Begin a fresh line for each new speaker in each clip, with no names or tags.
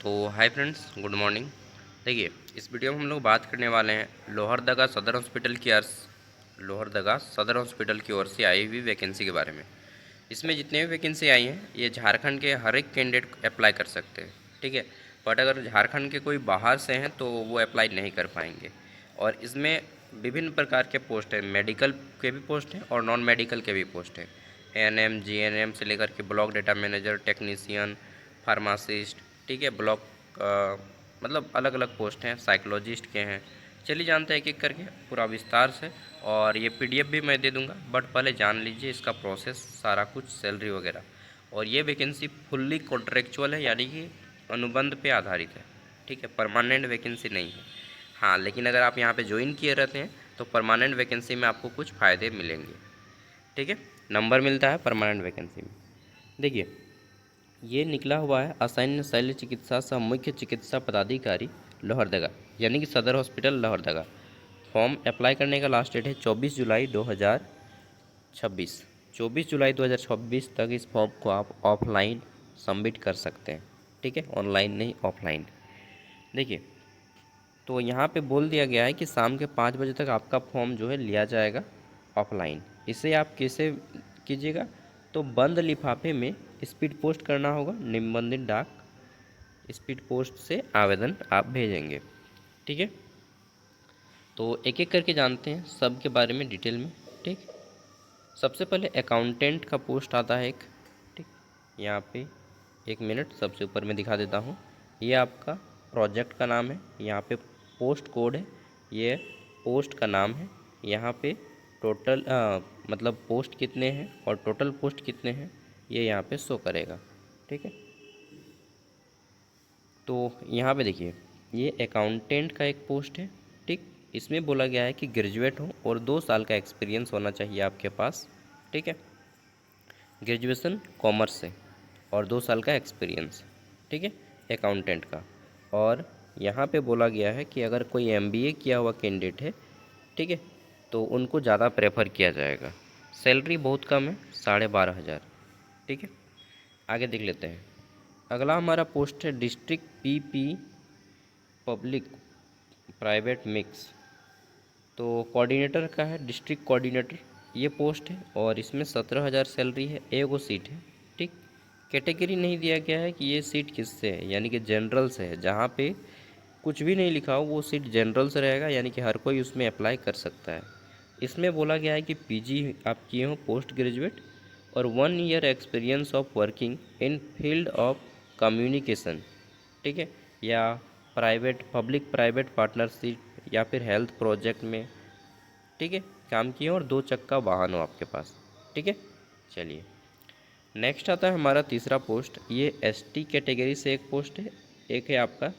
तो hi friends, good morning. देखिए, इस वीडियो में हम लोग बात करने वाले हैं लोहरदगा सदर हॉस्पिटल की ओर से आई हुई वैकेंसी के बारे में। इसमें जितने भी वैकेंसी आई हैं ये झारखंड के हर एक कैंडिडेट अप्लाई कर सकते हैं, ठीक है। बट अगर झारखंड के कोई बाहर से हैं तो वो अप्लाई नहीं कर पाएंगे। और इसमें विभिन्न प्रकार के पोस्ट हैं, मेडिकल के भी पोस्ट हैं और नॉन मेडिकल के भी पोस्ट हैं। एएनएम, जीएनएम से लेकर के block data manager, technician, pharmacist, ठीक है। मतलब अलग अलग पोस्ट हैं, साइकोलॉजिस्ट के हैं। चलिए जानते हैं एक एक करके पूरा विस्तार से। और ये पीडीएफ भी मैं दे दूंगा, बट पहले जान लीजिए इसका प्रोसेस सारा कुछ, सैलरी वगैरह। और ये वैकेंसी फुल्ली कॉन्ट्रेक्चुअल है, यानी कि अनुबंध पे आधारित है, ठीक है। परमानेंट वैकेंसी नहीं है। हाँ, लेकिन अगर आप यहाँ पे ज्वाइन किए रहते हैं तो परमानेंट वैकेंसी में आपको कुछ फ़ायदे मिलेंगे, ठीक है। नंबर मिलता है परमानेंट वैकेंसी में। देखिए, ये निकला हुआ है असान्य शल्य चिकित्सा सह मुख्य चिकित्सा पदाधिकारी लोहरदगा, यानी कि सदर हॉस्पिटल लोहरदगा। फॉर्म अप्लाई करने का लास्ट डेट है 24 जुलाई 2026। 24 जुलाई 2026 तक इस फॉर्म को आप ऑफलाइन सबमिट कर सकते हैं, ठीक है। ऑनलाइन नहीं, ऑफलाइन। देखिए, तो यहाँ पे बोल दिया गया है कि शाम के 5 बजे तक आपका फॉर्म जो है लिया जाएगा ऑफलाइन। इसे आप कैसे कीजिएगा, तो बंद लिफाफे में स्पीड पोस्ट करना होगा, निबंधित डाक स्पीड पोस्ट से आवेदन आप भेजेंगे, ठीक है। तो एक एक करके जानते हैं सब के बारे में डिटेल में, ठीक। सबसे पहले अकाउंटेंट का पोस्ट आता है एक, ठीक। यहाँ पे 1 मिनट सबसे ऊपर में दिखा देता हूँ। ये आपका प्रोजेक्ट का नाम है, यहाँ पे पोस्ट कोड है, ये पोस्ट का नाम है। यहाँ पे टोटल मतलब पोस्ट कितने हैं और टोटल पोस्ट कितने हैं ये यहाँ पे शो करेगा, ठीक है। तो यहाँ पे देखिए, ये अकाउंटेंट का एक पोस्ट है, ठीक। इसमें बोला गया है कि ग्रेजुएट हो और 2 साल का एक्सपीरियंस होना चाहिए आपके पास, ठीक है। ग्रेजुएशन कॉमर्स से और 2 साल का एक्सपीरियंस, ठीक है, अकाउंटेंट का। और यहाँ पे बोला गया है कि अगर कोई एमबीए किया हुआ कैंडिडेट है, ठीक है, तो उनको ज़्यादा प्रेफर किया जाएगा। सैलरी बहुत कम है, 12,500, ठीक है। आगे देख लेते हैं। अगला हमारा पोस्ट है district PP public private mix. तो कोऑर्डिनेटर का है, डिस्ट्रिक्ट कोऑर्डिनेटर ये पोस्ट है और इसमें 17,000 सैलरी है, एगो सीट है, ठीक। कैटेगरी नहीं दिया गया है कि ये सीट किससे है, यानी कि जनरल से है। जहाँ पे कुछ भी नहीं लिखा हो वो सीट जनरल से रहेगा, यानी कि हर कोई उसमें अप्लाई कर सकता है। इसमें बोला गया है कि पीजी आप किए हो, पोस्ट ग्रेजुएट, और 1 year experience of working in field of communication, ठीक है, या पब्लिक प्राइवेट पार्टनरशिप या फिर हेल्थ प्रोजेक्ट में, ठीक है, काम किए हो और 2 चक्का वाहन हो आपके पास, ठीक है। चलिए, नेक्स्ट आता है हमारा तीसरा पोस्ट। ये एसटी कैटेगरी से एक पोस्ट है, एक है आपका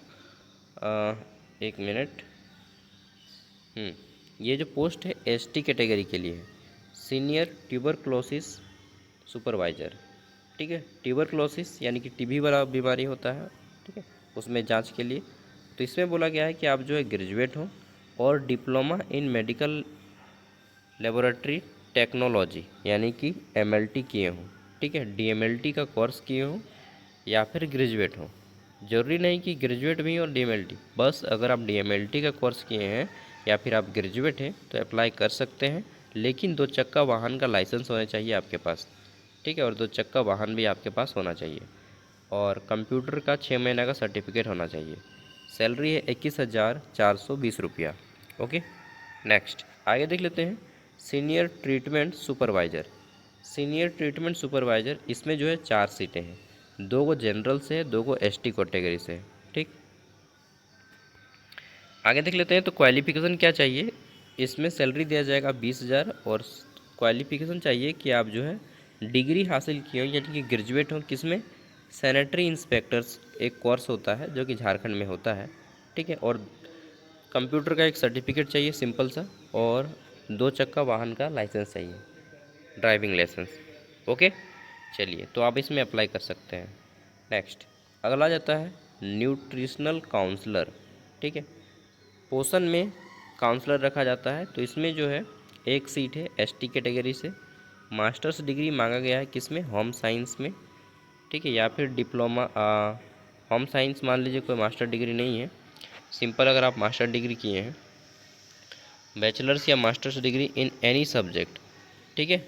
1 मिनट। ये जो पोस्ट है एसटी कैटेगरी के लिए है, सीनियर ट्यूबरक्लोसिस सुपरवाइज़र, ठीक है। ट्यूबरक्लोसिस यानी कि टीबी वाला बीमारी होता है, ठीक है, उसमें जांच के लिए। तो इसमें बोला गया है कि आप जो है ग्रेजुएट हो और diploma in medical laboratory technology यानी कि एमएलटी किए हों, ठीक है, डीएमएलटी का कोर्स किए हों या फिर ग्रेजुएट हो। ज़रूरी नहीं कि ग्रेजुएट भी और डीएमएलटी, बस अगर आप डीएमएलटी का कोर्स किए हैं या फिर आप ग्रेजुएट हैं तो अप्लाई कर सकते हैं। लेकिन 2 चक्का वाहन का लाइसेंस होना चाहिए आपके पास, ठीक है, और 2 चक्का वाहन भी आपके पास होना चाहिए। और कंप्यूटर का 6 महीने का सर्टिफिकेट होना चाहिए। सैलरी है 21,420 रुपया, ओके। नेक्स्ट आगे देख लेते हैं। Senior treatment supervisor. Senior treatment supervisor, इसमें जो है 4 सीटें हैं, 2 को जनरल से है, 2 को एसटी कैटेगरी से है, ठीक। आगे देख लेते हैं। तो क्वालिफिकेशन क्या चाहिए, इसमें सैलरी दिया जाएगा 20,000 और क्वालिफिकेशन चाहिए कि आप जो है डिग्री हासिल किए हो, यानी कि ग्रेजुएट हो किसमें, सैनिटरी इंस्पेक्टर्स एक कोर्स होता है जो कि झारखंड में होता है, ठीक है। और कंप्यूटर का एक सर्टिफिकेट चाहिए सिंपल सा, और 2 चक्का वाहन का लाइसेंस चाहिए, ड्राइविंग लाइसेंस, ओके। चलिए, तो आप इसमें अप्लाई कर सकते हैं। नेक्स्ट अगला जाता है न्यूट्रिशनल काउंसलर, ठीक है। पोषण में काउंसलर रखा जाता है। तो इसमें जो है एक सीट है एसटी कैटेगरी से। मास्टर्स डिग्री मांगा गया है किसमें, होम साइंस में, ठीक है, या फिर डिप्लोमा होम साइंस मान लीजिए कोई मास्टर डिग्री नहीं है, सिंपल अगर आप मास्टर डिग्री किए हैं, बैचलर्स या masters degree in any subject, ठीक है,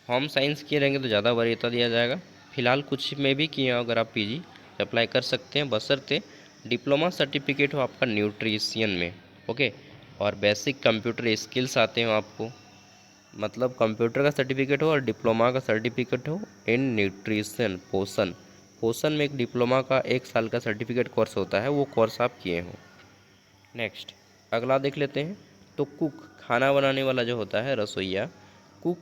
होम साइंस किए रहेंगे तो ज़्यादा वरीयता दिया जाएगा। फिलहाल कुछ में भी किए हो अगर आप पीजी अप्लाई कर सकते हैं, बशर्ते डिप्लोमा सर्टिफिकेट हो आपका न्यूट्रिशियन में, ओके, और बेसिक कंप्यूटर स्किल्स आते हो आपको, मतलब कंप्यूटर का सर्टिफिकेट हो और डिप्लोमा का सर्टिफिकेट हो इन न्यूट्रिशन, पोषण, पोषण में एक डिप्लोमा का 1 साल का सर्टिफिकेट कोर्स होता है, वो कोर्स आप किए हो। नेक्स्ट अगला देख लेते हैं। तो कुक, खाना बनाने वाला जो होता है रसोईया, कुक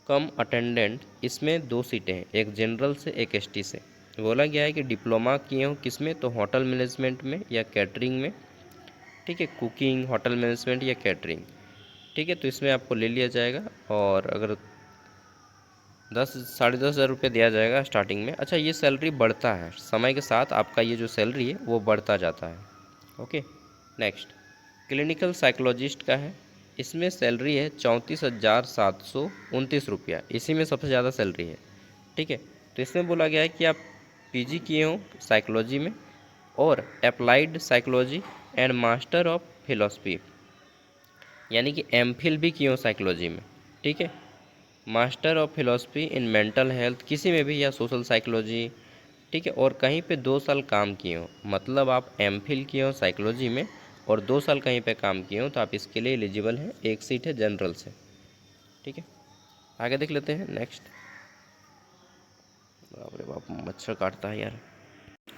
कम अटेंडेंट, इसमें 2 सीटें हैं, एक जनरल से एक एसटी से। बोला गया है कि डिप्लोमा किए हो किस में, तो होटल मैनेजमेंट में या कैटरिंग में, ठीक है, कुकिंग, होटल मैनेजमेंट या कैटरिंग, ठीक है, तो इसमें आपको ले लिया जाएगा। और अगर 10-10,500 दिया जाएगा स्टार्टिंग में। अच्छा, ये सैलरी बढ़ता है समय के साथ, आपका ये जो सैलरी है वो बढ़ता जाता है, ओके। नेक्स्ट क्लिनिकल साइकोलॉजिस्ट का है, इसमें सैलरी है 34,729 रुपया, इसी में सबसे ज़्यादा सैलरी है, ठीक है। तो इसमें बोला गया है कि आप पीजी किए हो साइकोलॉजी में और applied psychology and master of philosophy, यानी कि एमफिल भी किए हो साइकोलॉजी में, ठीक है, master of philosophy in mental health किसी में भी, या सोशल साइकोलॉजी, ठीक है, और कहीं पे 2 साल काम किए हो, मतलब आप एमफिल किए हो साइकोलॉजी में और 2 साल कहीं पे काम किए हो, तो आप इसके लिए एलिजिबल हैं। एक सीट है जनरल से, ठीक है। आगे देख लेते हैं। नेक्स्ट, बाप रे बाप मच्छर काटता है यार।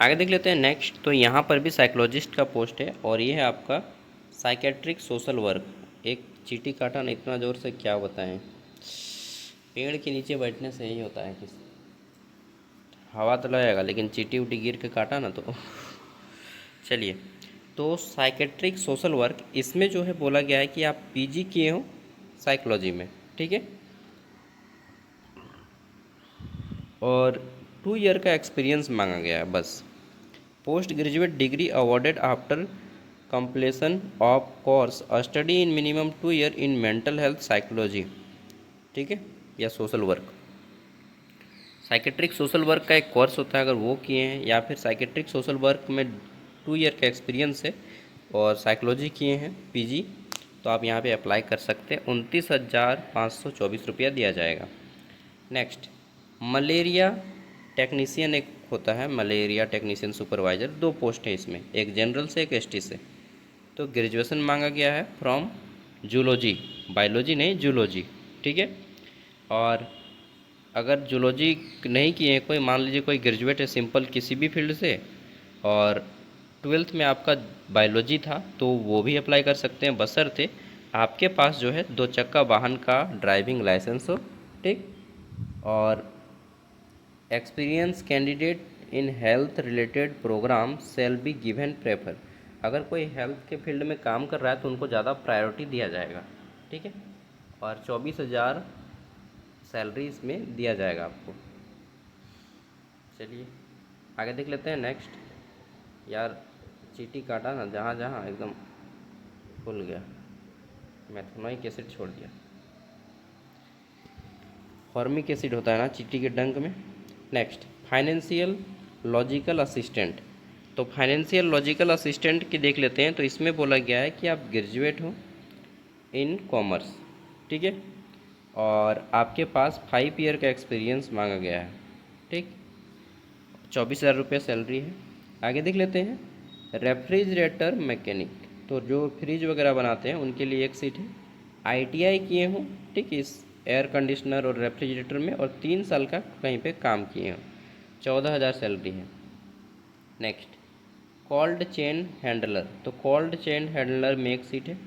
आगे देख लेते हैं नेक्स्ट। तो यहाँ पर भी साइकोलॉजिस्ट का पोस्ट है और ये है आपका साइकेट्रिक सोशल वर्क। एक चींटी काटा ना इतना ज़ोर से, क्या बताएं, पेड़ के नीचे बैठने से यही होता है कि हवा तो लगेगा लेकिन चींटी उटी गिर के काटा ना तो चलिए। तो साइकेट्रिक सोशल वर्क, इसमें जो है बोला गया है कि आप पीजी किए हो साइकोलॉजी में, ठीक है, और 2 ईयर का एक्सपीरियंस मांगा गया है बस। Post graduate degree awarded after completion of course study in minimum 2 year in mental health psychology, ठीक है, या social work. Psychiatric social work का एक कोर्स होता है, अगर वो किए हैं या फिर साइकेट्रिक सोशल वर्क में 2 ईयर का एक्सपीरियंस है और साइकोलॉजी किए हैं पीजी, तो आप यहाँ पे अप्लाई कर सकते हैं। 29,524 दिया जाएगा। नेक्स्ट, मलेरिया टेक्नीशियन एक होता है, मलेरिया टेक्नीशियन सुपरवाइज़र, 2 पोस्ट है इसमें, एक जनरल से एक एसटी से। तो ग्रेजुएशन मांगा गया है फ्रॉम जूलॉजी, बायोलॉजी नहीं जूलॉजी, ठीक है। और अगर जूलॉजी नहीं किए हैं कोई, मान लीजिए कोई ग्रेजुएट है सिंपल किसी भी फील्ड से और 12th में आपका बायोलॉजी था, तो वो भी अप्लाई कर सकते हैं, बशर्ते आपके पास जो है 2 चक्का वाहन का ड्राइविंग लाइसेंस हो, ठीक, और experience candidate in health related program shall be given prefer. अगर कोई हेल्थ के फील्ड में काम कर रहा है तो उनको ज़्यादा प्रायोरिटी दिया जाएगा, ठीक है। और 24,000 सैलरी इसमें दिया जाएगा आपको। चलिए आगे देख लेते हैं। नेक्स्ट, यार चींटी काटा ना जहाँ जहाँ एकदम फूल गया, मैथनोइक एसिड छोड़ दिया। फॉर्मिक एसिड होता है ना चींटी के डंक में। Next, financial logical assistant. तो फाइनेंशियल लॉजिकल असिस्टेंट की देख लेते हैं। तो इसमें बोला गया है कि आप ग्रेजुएट हो इन कॉमर्स, ठीक है, और आपके पास 5 ईयर का एक्सपीरियंस मांगा गया है, ठीक, 24,000 सैलरी है। आगे देख लेते हैं, रेफ्रिजरेटर मैकेनिक। तो जो फ्रिज वगैरह बनाते हैं उनके लिए एक सीट है। आईटीआई किए हों, ठीक, इस एयर कंडीशनर और रेफ्रिजरेटर में, और 3 साल का कहीं पे काम किए हों, 14,000 सैलरी है। Next, cold chain handler. तो कोल्ड चेन हैंडलर में एक सीट है।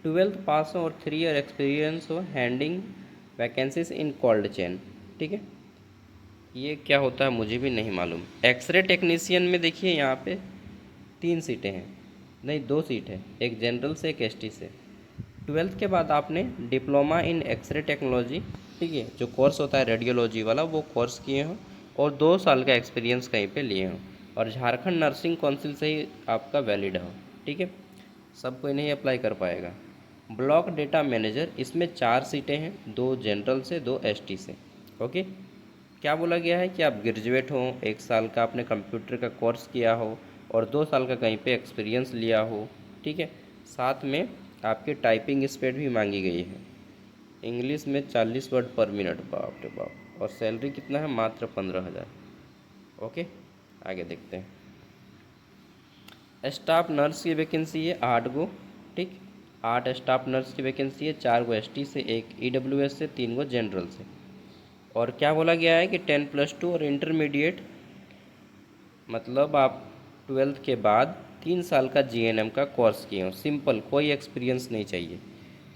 12th पास हो और 3 ईयर एक्सपीरियंस हो handing vacancies in cold chain, ठीक है। ये क्या होता है मुझे भी नहीं मालूम। एक्सरे टेक्नीशियन में देखिए यहाँ पे 3 सीटें हैं, नहीं 2 सीट है, एक जनरल से एक एसटी से। 12th के बाद आपने डिप्लोमा इन एक्सरे टेक्नोलॉजी, ठीक है, जो कोर्स होता है रेडियोलॉजी वाला, वो कोर्स किए हो और 2 साल का एक्सपीरियंस कहीं पे लिए हो, और झारखंड नर्सिंग काउंसिल से ही आपका वैलिड हो, ठीक है। सब कोई नहीं अप्लाई कर पाएगा। ब्लॉक डेटा मैनेजर, इसमें 4 सीटें हैं, 2 जनरल से 2 एसटी से, ओके। क्या बोला गया है कि आप ग्रेजुएट हो, 1 साल का आपने कंप्यूटर का कोर्स किया हो और 2 साल का कहीं पे एक्सपीरियंस लिया हो, ठीक है। साथ में आपकी टाइपिंग स्पीड भी मांगी गई है, इंग्लिश में 40 वर्ड पर मिनट, बाप रे बाप। और सैलरी कितना है, मात्र 15,000। ओके, आगे देखते हैं। स्टाफ नर्स की वैकेंसी है 8 गो, ठीक। 8 स्टाफ नर्स की वैकेंसी है, 4 गो ST से, 1 EWS से, 3 गो जनरल से। और क्या बोला गया है कि 10+2 और इंटरमीडिएट, मतलब आप 12th के बाद 3 साल का GNM का कोर्स किए हो, सिंपल, कोई एक्सपीरियंस नहीं चाहिए।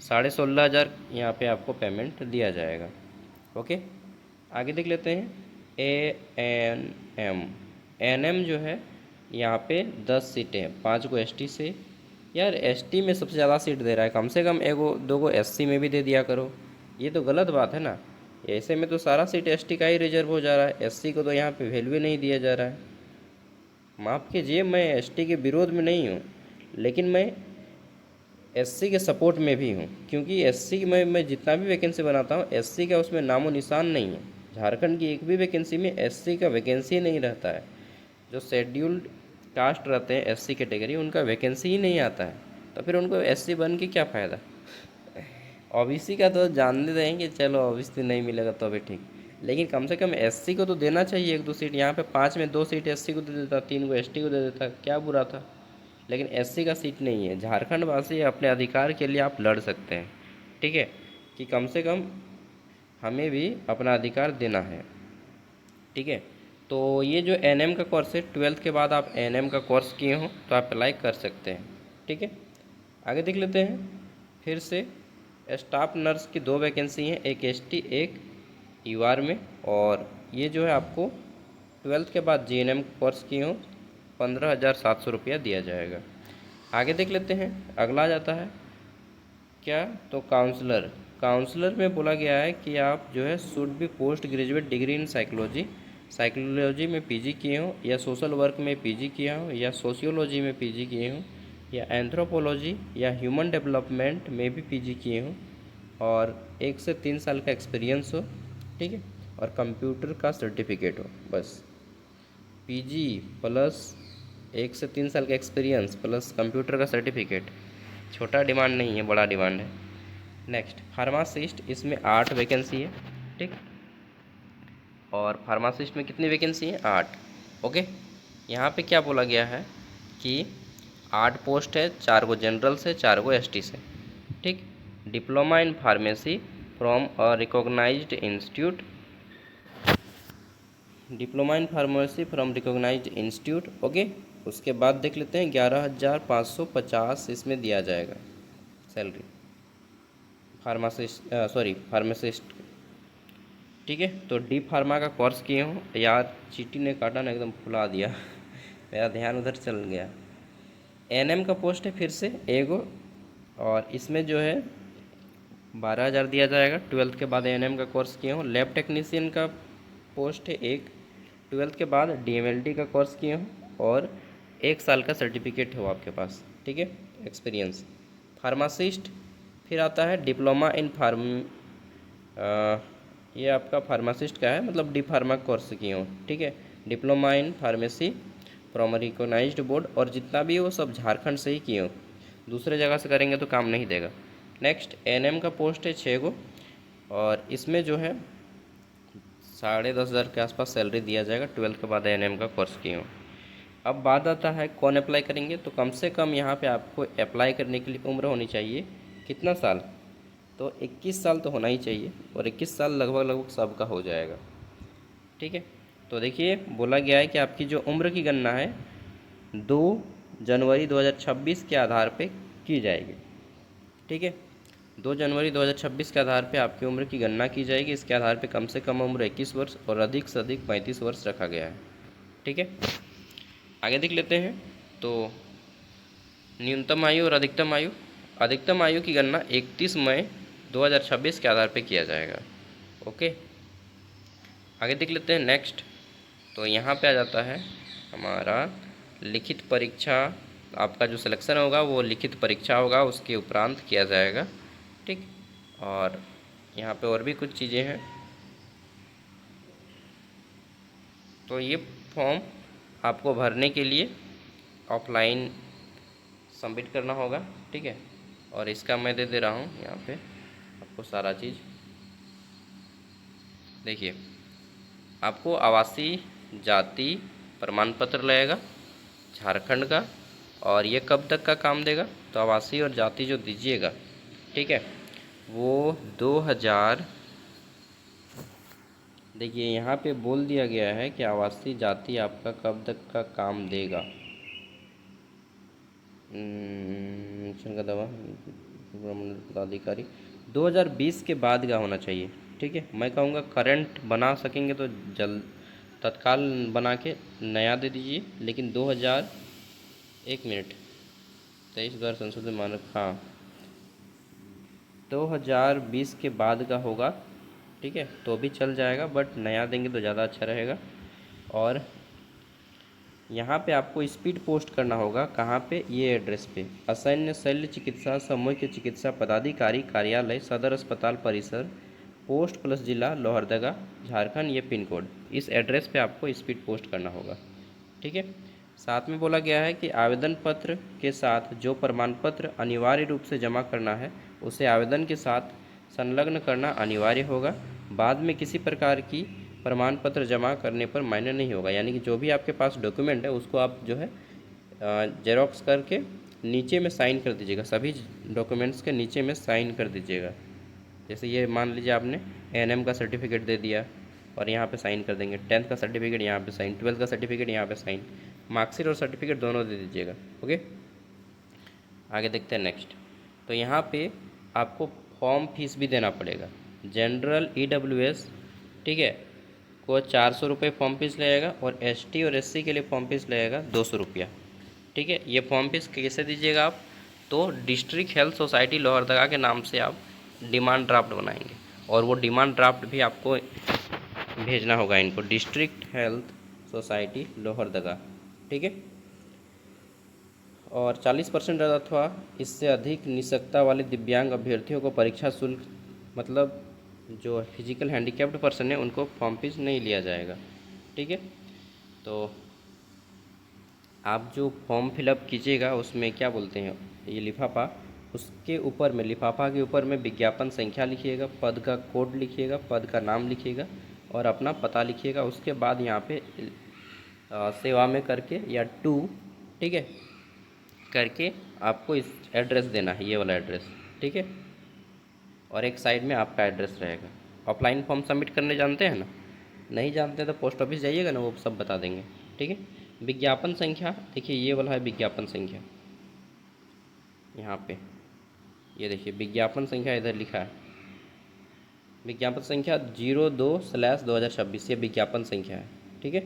16,500 यहाँ पे आपको पेमेंट दिया जाएगा। ओके, आगे देख लेते हैं। ANM, NM जो है यहाँ पे 10 सीटें हैं, 5 को ST से। यार ST में सबसे ज़्यादा सीट दे रहा है, कम से कम 1-2 SC में भी दे दिया करो, ये तो गलत बात है ना। ऐसे में तो सारा सीट ST का ही रिजर्व हो जा रहा है, SC को तो यहाँ पे वैल्यू नहीं दिया जा रहा है। माफ़ कीजिए, मैं ST के विरोध में नहीं हूँ, लेकिन मैं SC के सपोर्ट में भी हूँ, क्योंकि SC में मैं जितना भी वैकेंसी बनाता हूँ, SC का उसमें नामो निशान नहीं है। झारखंड की एक भी वैकेंसी में SC का वैकेंसी नहीं रहता है। जो शेड्यूल्ड कास्ट रहते हैं SC कैटेगरी, उनका वैकेंसी ही नहीं आता है, तो फिर उनको SC बन के क्या फ़ायदा। OBC का तो जानते हैं कि चलो OBC नहीं मिलेगा तो भी ठीक, लेकिन कम से कम SC को तो देना चाहिए 1-2 सीट। यहाँ पे 5 में 2 सीट SC को दे देता, 3 को ST को दे देता, क्या बुरा था। लेकिन SC का सीट नहीं है। झारखंड वासी अपने अधिकार के लिए आप लड़ सकते हैं, ठीक है, कि कम से कम हमें भी अपना अधिकार देना है, ठीक है। तो ये जो NM का कोर्स है, 12th के बाद आप NM का कोर्स किए हो तो आप अप्लाई कर सकते हैं, ठीक है। आगे देख लेते हैं फिर से। स्टाफ नर्स की 2 वैकेंसी हैं, एक ST, एक UR में। और ये जो है आपको 12th के बाद GNM कोर्स किए हो, 15,700 रुपया दिया जाएगा। आगे देख लेते हैं, अगला आ जाता है क्या, तो काउंसलर। काउंसलर में बोला गया है कि आप जो है should be post graduate degree in psychology, psychology में PG किए हो, या सोशल वर्क में PG किया हो, या सोशियोलॉजी में PG किए हो, या एंथ्रोपोलॉजी या ह्यूमन डेवलपमेंट में भी PG किए हो, और 1 से 3 साल का एक्सपीरियंस हो, ठीक है, और कंप्यूटर का सर्टिफिकेट हो। बस PG प्लस 1 से 3 साल का एक्सपीरियंस प्लस कंप्यूटर का सर्टिफिकेट, छोटा डिमांड नहीं है, बड़ा डिमांड है। नेक्स्ट, फार्मासिस्ट, इसमें 8 वैकेंसी है, ठीक। और फार्मासिस्ट में कितनी वैकेंसी है, 8। ओके, यहाँ पे क्या बोला गया है कि 8 पोस्ट है, 4 को जनरल से, 4 को ST से, ठीक। Diploma in pharmacy from a recognised institute, diploma in pharmacy from recognised institute. Okay, उसके बाद देख लेते हैं 11,550 इसमें दिया जाएगा सैलरी, फार्मासिस्ट, सॉरी फार्मासिस्ट, ठीक है। तो डी फार्मा का कोर्स किए हूँ, यार चींटी ने काटा ना, एकदम फुला दिया मेरा ध्यान उधर चल गया। NM का पोस्ट है फिर से एगो, और इसमें जो है 12,000 दिया जाएगा। 12th के बाद NM का कोर्स किए हूँ। लैब टेक्नीशियन का पोस्ट है एक, 12th के बाद DMLT का कोर्स किए हूँ, और 1 साल का सर्टिफिकेट हो आपके पास, ठीक है, एक्सपीरियंस। फार्मासिस्ट फिर आता है डिप्लोमा इन ये आपका फार्मासिस्ट का है, मतलब डी फार्मा कोर्स किए हो, ठीक है। Diploma in pharmacy from recognised board, और जितना भी वो सब झारखंड से ही किए हो, दूसरे जगह से करेंगे तो काम नहीं देगा। नेक्स्ट, NM का पोस्ट है 6 गो, और इसमें जो है 10,500 के आसपास सैलरी दिया जाएगा। 12th के बाद NM का कोर्स किए हो। अब बात आता है कौन अप्लाई करेंगे, तो कम से कम यहाँ पे आपको अप्लाई करने के लिए उम्र होनी चाहिए कितना साल, तो 21 साल तो होना ही चाहिए, और 21 साल लगभग सबका हो जाएगा, ठीक है। तो देखिए, बोला गया है कि आपकी जो उम्र की गणना है 2 जनवरी 2026 के आधार पे की जाएगी, ठीक है। 2 जनवरी 2026 के आधार पे आपकी उम्र की गणना की जाएगी। इसके आधार पे कम से कम उम्र 21 वर्ष और अधिक से अधिक 35 वर्ष रखा गया है, ठीक है। आगे देख लेते हैं। तो न्यूनतम आयु और अधिकतम आयु की गणना 31 मई 2026 के आधार पे किया जाएगा। ओके, आगे देख लेते हैं नेक्स्ट। तो यहाँ पे आ जाता है हमारा लिखित परीक्षा। आपका जो सिलेक्शन होगा वो लिखित परीक्षा होगा, उसके उपरांत किया जाएगा, ठीक। और यहाँ पे और भी कुछ चीज़ें हैं। तो ये फॉर्म आपको भरने के लिए ऑफलाइन सबमिट करना होगा, ठीक है। और इसका मैं दे रहा हूँ यहाँ पे आपको सारा चीज़। देखिए, आपको आवासीय जाति प्रमाण पत्र लगेगा झारखंड का, और ये कब तक का काम देगा, तो आवासीय और जाति जो दीजिएगा, ठीक है, वो 2000, देखिए यहाँ पे बोल दिया गया है कि आवासीय जाति आपका कब तक का काम देगा। का दवा पदाधिकारी 2020 के बाद का होना चाहिए, ठीक है। मैं कहूँगा करंट बना सकेंगे तो जल्द तत्काल बना के नया दे दीजिए, लेकिन 2000, एक मिनट, 23 द्वारा संशोधित मानक, हाँ 2020 के बाद का होगा, ठीक है, तो भी चल जाएगा, बट नया देंगे तो ज़्यादा अच्छा रहेगा। और यहाँ पे आपको स्पीड पोस्ट करना होगा, कहाँ पे, ये एड्रेस पे, असैन्य शल्य चिकित्सा सामूहिक चिकित्सा पदाधिकारी कार्यालय सदर अस्पताल परिसर, पोस्ट प्लस जिला लोहरदगा झारखंड, ये पिन कोड, इस एड्रेस पे आपको स्पीड पोस्ट करना होगा, ठीक है। साथ में बोला गया है कि आवेदन पत्र के साथ जो प्रमाण पत्र अनिवार्य रूप से जमा करना है उसे आवेदन के साथ संलग्न करना अनिवार्य होगा। बाद में किसी प्रकार की प्रमाण पत्र जमा करने पर मायने नहीं होगा, यानी कि जो भी आपके पास डॉक्यूमेंट है उसको आप जो है जेरोक्स करके नीचे में साइन कर दीजिएगा, सभी डॉक्यूमेंट्स के नीचे में साइन कर दीजिएगा। जैसे ये मान लीजिए आपने एएनएम का सर्टिफिकेट दे दिया और यहाँ पे साइन कर देंगे, 10th का सर्टिफिकेट यहाँ पे साइन, 12th का सर्टिफिकेट यहाँ पे साइन, मार्कशीट और सर्टिफिकेट दोनों दे दीजिएगा, ओके। आगे देखते हैं नेक्स्ट। तो यहाँ पे आपको फॉर्म फीस भी देना पड़ेगा। जनरल EWS, ठीक है, को 400 रुपये फॉर्म फीस लगेगा, और ST और SC के लिए फॉर्म फीस लगेगा 200 रुपया, ठीक है। ये फॉर्म फीस कैसे दीजिएगा आप, तो डिस्ट्रिक्ट हेल्थ सोसाइटी लोहरदगा के नाम से आप डिमांड ड्राफ्ट बनाएंगे, और वो डिमांड ड्राफ्ट भी आपको भेजना होगा इनको, डिस्ट्रिक्ट हेल्थ सोसाइटी लोहरदगा, ठीक है। और 40% अथवा इससे अधिक निःशक्ता वाले दिव्यांग अभ्यर्थियों को परीक्षा शुल्क, मतलब जो फिजिकल हैंडीकैप्ड पर्सन है उनको फॉर्म फीस नहीं लिया जाएगा, ठीक है। तो आप जो फॉर्म फिलअप कीजिएगा उसमें क्या बोलते हैं, ये लिफाफा, उसके ऊपर में, लिफाफा के ऊपर में विज्ञापन संख्या लिखिएगा, पद का कोड लिखिएगा, पद का नाम लिखिएगा और अपना पता लिखिएगा। उसके बाद यहाँ पे सेवा में करके या टू, ठीक है, करके आपको इस एड्रेस देना है, ये वाला एड्रेस, ठीक है। और एक साइड में आपका एड्रेस रहेगा। ऑफलाइन फॉर्म सबमिट करने जानते हैं ना, नहीं जानते तो पोस्ट ऑफिस जाइएगा ना, वो सब बता देंगे, ठीक है। विज्ञापन संख्या, देखिए ये वाला है विज्ञापन संख्या, यहाँ पे ये देखिए विज्ञापन संख्या इधर लिखा है, विज्ञापन संख्या 02/2026, ये विज्ञापन संख्या है, ठीक है।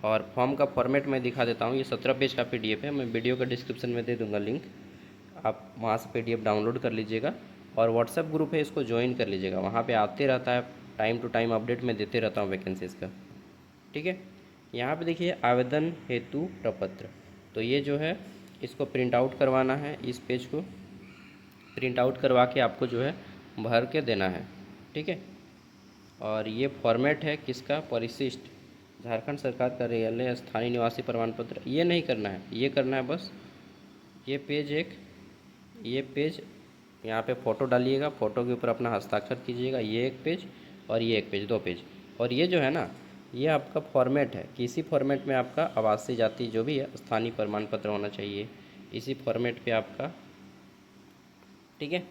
और फॉर्म का फॉर्मेट मैं दिखा देता हूँ, ये 17 पेज का PDF है, मैं वीडियो का डिस्क्रिप्शन में दे दूँगा लिंक, आप वहाँ से PDF डाउनलोड कर लीजिएगा। और व्हाट्सएप ग्रुप है, इसको ज्वाइन कर लीजिएगा, वहाँ पे आते रहता है, टाइम टू टाइम अपडेट मैं देते रहता हूँ वैकेंसीज़ का, ठीक है। यहाँ पे देखिए आवेदन हेतु प्रपत्र, तो ये जो है इसको प्रिंट आउट करवाना है, इस पेज को प्रिंट आउट करवा के आपको जो है भर के देना है, ठीक है। और ये फॉर्मेट है किसका, परिशिष्ट झारखंड सरकार कार्यालय स्थानीय निवासी प्रमाण पत्र, ये नहीं करना है, ये करना है बस ये पेज एक, ये पेज यहाँ पे फ़ोटो डालिएगा, फ़ोटो के ऊपर अपना हस्ताक्षर कीजिएगा, ये एक पेज और ये एक पेज, 2 पेज। और ये जो है ना, ये आपका फॉर्मेट है कि इसी फॉर्मेट में आपका आवासीय जाति जो भी है स्थानीय प्रमाण पत्र होना चाहिए, इसी फॉर्मेट पे आपका, ठीक है,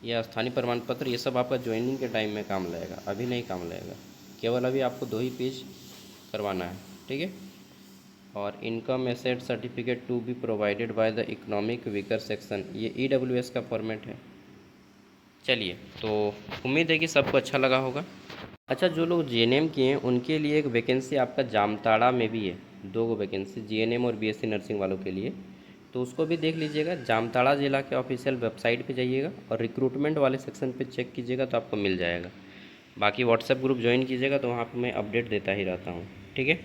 यह स्थानीय प्रमाण पत्र, ये सब आपका ज्वाइनिंग के टाइम में काम लगेगा, अभी नहीं काम लगेगा, केवल अभी आपको 2 ही पेज करवाना है, ठीक है। और income asset certificate to be provided by the economic weaker section, ये EWS का फॉर्मेट है। चलिए, तो उम्मीद है कि सबको अच्छा लगा होगा। अच्छा, जो लोग GNM किए हैं उनके लिए एक वैकेंसी आपका जामताड़ा में भी है, 2 वैकेंसी GNM और BSc नर्सिंग वालों के लिए, तो उसको भी देख लीजिएगा। जामताड़ा ज़िला के ऑफिशियल वेबसाइट पे जाइएगा और रिक्रूटमेंट वाले सेक्शन पे चेक कीजिएगा तो आपको मिल जाएगा। बाकी व्हाट्सएप ग्रुप ज्वाइन कीजिएगा, तो वहाँ पर मैं अपडेट देता ही रहता हूँ, ठीक है।